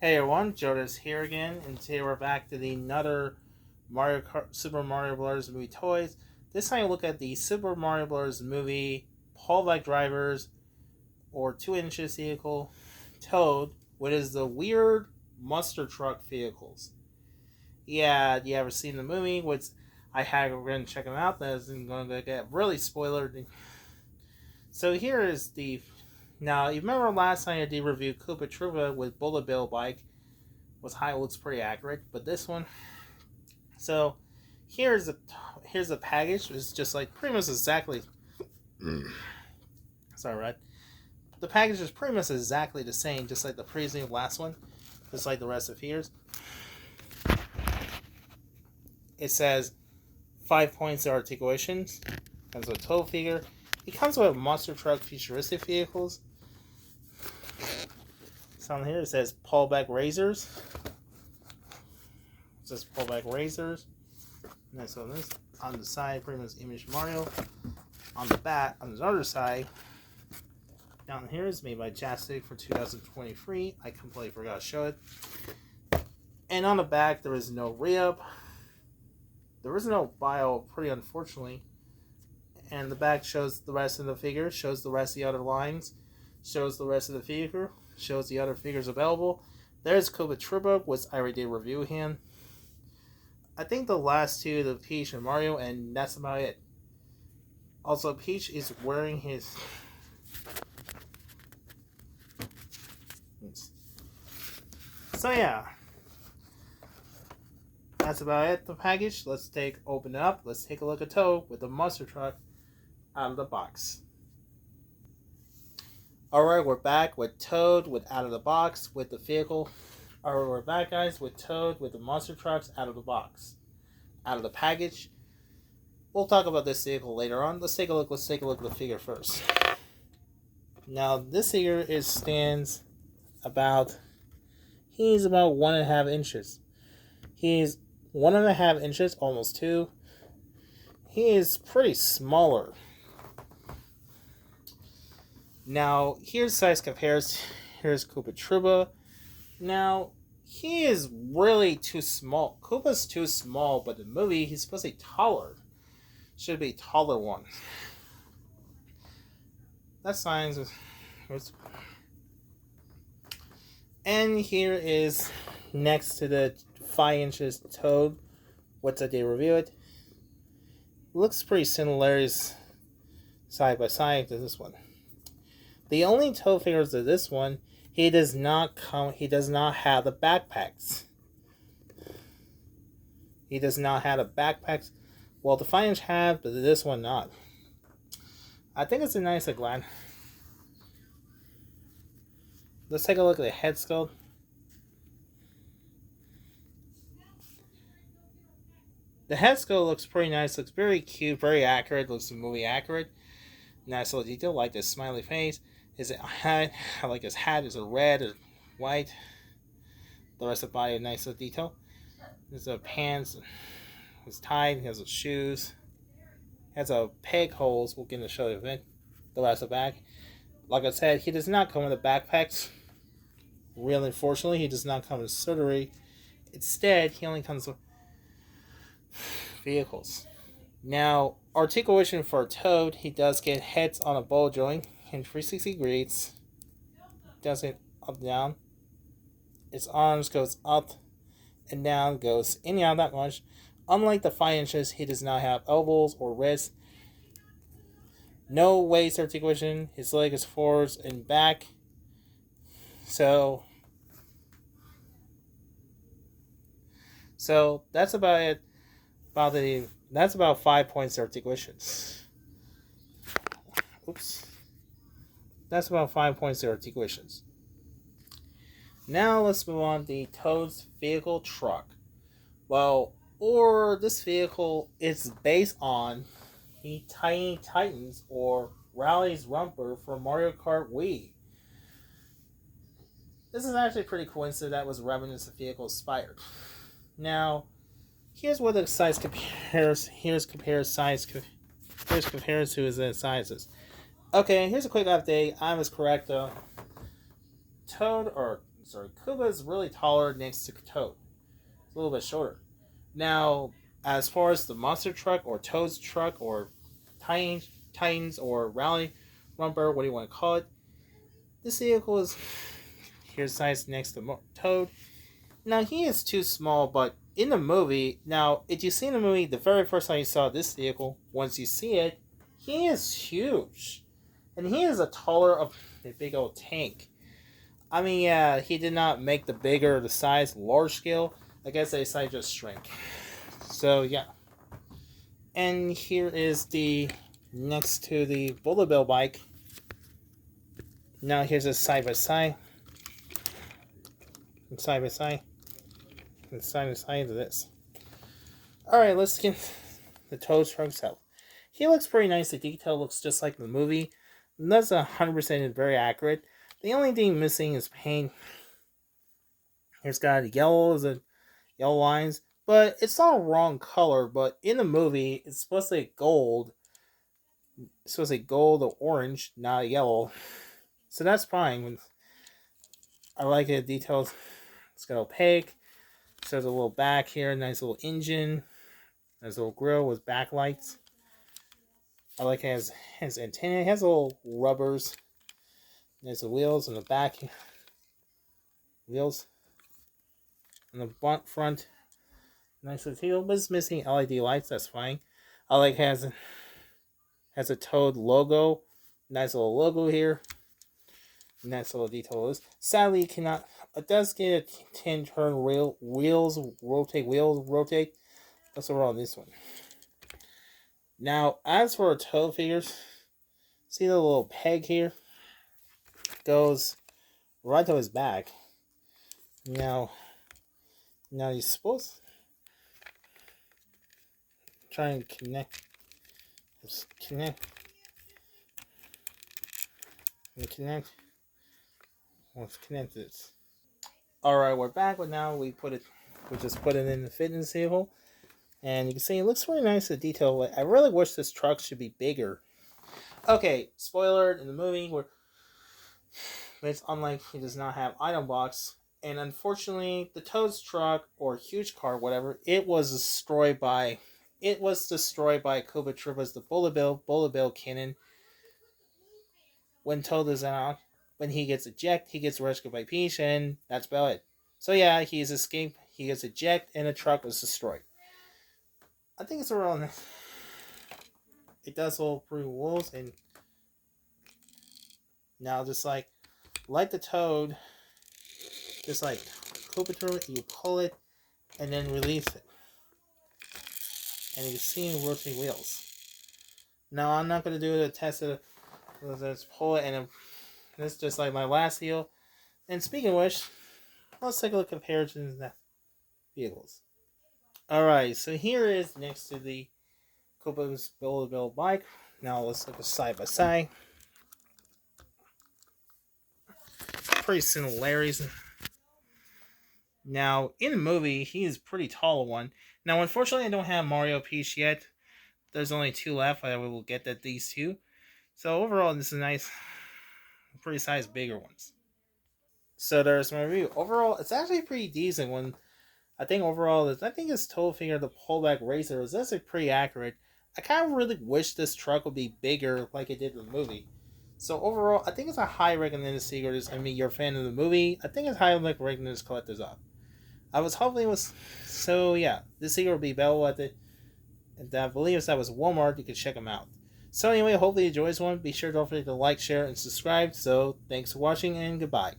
Hey everyone, Jodas here again, and today we're back to the another Super Mario Bros. Movie toys. This time, we look at the Super Mario Bros. Movie Paul Bike Drivers or 2 inches vehicle Toad, which is the weird monster truck vehicles. Yeah, you ever seen the movie? Which I had we're gonna check them out. That isn't going to get really spoilered. So here is the. Now you remember last time I did review Koopa Troopa with Bullet Bill bike was high, looks pretty accurate, but this one. So here's a package. It's just like pretty much exactly. Sorry, right? The package is pretty much exactly the same, just like the previous last one, just like the rest of here's. It says 5 points of articulations. Comes with a tow figure. It comes with monster truck futuristic vehicles. So on here it says pullback razors. It says pullback razors. And so this on the side, pretty much image Mario. On the back, on the other side, down here is made by Chapstick for 2023. I completely forgot to show it. And on the back, there is no re-up. There is no bio, pretty unfortunately. And the back shows the rest of the figure, shows the rest of the other lines, shows the rest of the figure, shows the other figures available. There's Koopa Troopa, which I already did review him. I think the last two, the Peach and Mario, and that's about it. Also, Peach is wearing his. So yeah, that's about it. The package. Let's open it up. Let's take a look at Toad with the monster truck out of the box. Alright, we're back with Toad out of the box with the vehicle. Alright, we're back, guys, with Toad with the monster trucks out of the box, out of the package. We'll talk about this vehicle later on. Let's take a look. Let's take a look at the figure first. Now, this figure stands about. He's about 1.5 inches. He's 1.5 inches, almost 2. He is pretty smaller. Now, here's size compares. Here's Koopa Troopa. Now, he is really too small. Koopa's too small, but in the movie, he's supposed to be taller. Should be a taller one. That sign is. And here is next to the 5 inches Toad. What did they review it? Looks pretty similar side by side to this one. The only Toad figures of this one, he does not have the backpacks. He does not have the backpacks. Well, the 5 inch have, but this one not. I think it's a nice glad. Let's take a look at the head sculpt. The head sculpt looks pretty nice. Looks very cute, very accurate. Looks movie accurate. Nice little detail, like this smiley face. His hat, I like his hat. Is it red or white? The rest of the body, a nice little detail. His pants, his tie. He has his shoes. Has a peg holes. We'll get to show you the rest of the back. Like I said, he does not come with the backpacks. Really, unfortunately, he does not come with surgery. Instead, he only comes with vehicles. Now, articulation for Toad, he does get heads on a ball joint in 360 degrees. Does it up and down. Its arms goes up and down, goes in and out that much. Unlike the 5 inches, he does not have elbows or wrists. No waist articulation. His leg is forwards and back. So that's about it. That's about 5 points articulations. Oops. That's about 5 points articulations. Now let's move on to the Toad's vehicle truck. Well, or this vehicle is based on the Tiny Titans or Rally's Rumper from Mario Kart Wii. This is actually pretty coincident that was reminiscent vehicle inspired. Now, here's what the size compares. Here's compares to his sizes. Okay, here's a quick update. I was correct though. Toad, or sorry, Kuba is really taller next to Toad. It's a little bit shorter. Now, as far as the monster truck or Toad's truck or Titans or Rally Rumper, what do you want to call it? This vehicle is here's size next to Toad. Now he is too small, but in the movie, now if you see in the movie, the very first time you saw this vehicle, once you see it, he is huge, and he is a taller of a big old tank. I mean, yeah, he did not make the bigger the size, large scale. I guess they decided just shrink. So yeah, and here is the next to the Bullet Bill bike. Now here's a side by side, side by side, and side by side of this. All right, let's get the tow trucks out. He looks pretty nice. The detail looks just like the movie. That's 100% very accurate. The only thing missing is paint. Here's got yellow as a yellow lines, but it's not a wrong color. But in the movie, it's supposed to be gold. It's supposed to be gold or orange, not yellow. So that's fine. I like it. Details. It's got opaque. So there's a little back here. Nice little engine. Nice little grill with backlights. I like it has antenna. It has little rubbers. There's the wheels on the back. Wheels on the front. Nice little, but it's missing LED lights. That's fine. I like it has a Toad logo. Nice little logo here. Nice little detail is. Sadly, it does get a 10 turn wheels rotate. That's overall on this one. Now, as for Toad figures, see the little peg here? Goes right to his back. Now you're supposed to try and connect. Let's connect. Let's connect this. Alright, we're back, but now we just put it in the fitness vehicle. And you can see it looks really nice, the detail. I really wish this truck should be bigger. Okay, spoiler, in the movie, it's unlike he does not have item box. And unfortunately, the Toad's truck, or huge car, whatever, it was destroyed by Koopa Troopa's the Bullet Bill cannon. When Toad is out, when he gets ejected, he gets rescued by Peach, and that's about it. So yeah, he's escaped, he gets ejected, and the truck was destroyed. I think it's around. It does hold pretty wolves, and now just like the Toad, just like Koopa Troopa, you pull it and then release it, and you can see rotating wheels. Now I'm not gonna do the test of let's pull it, and this is just like my last heel. And speaking of which, let's take a look at comparisons of vehicles. Alright, so here is next to the Koopa's Bullet Bill bike. Now let's look at side by side. Pretty similarities. Now, in the movie, he is a pretty tall one. Now, unfortunately, I don't have Mario Peach yet. There's only 2 left. I will get these 2. So overall, this is nice. Pretty size bigger ones. So there's my review. Overall, it's actually a pretty decent one. I think overall, this Toad figure, the pullback racer, is actually pretty accurate. I kind of really wish this truck would be bigger like it did in the movie. So overall, I think it's a high recommended secret. I mean, you're a fan of the movie. I think it's high recommended this collector's up. I was hoping it was. So yeah, this secret will be available at the. And I believe that was Walmart. You can check them out. So anyway, hopefully you enjoy this one. Be sure to don't forget to like, share, and subscribe. So thanks for watching, and goodbye.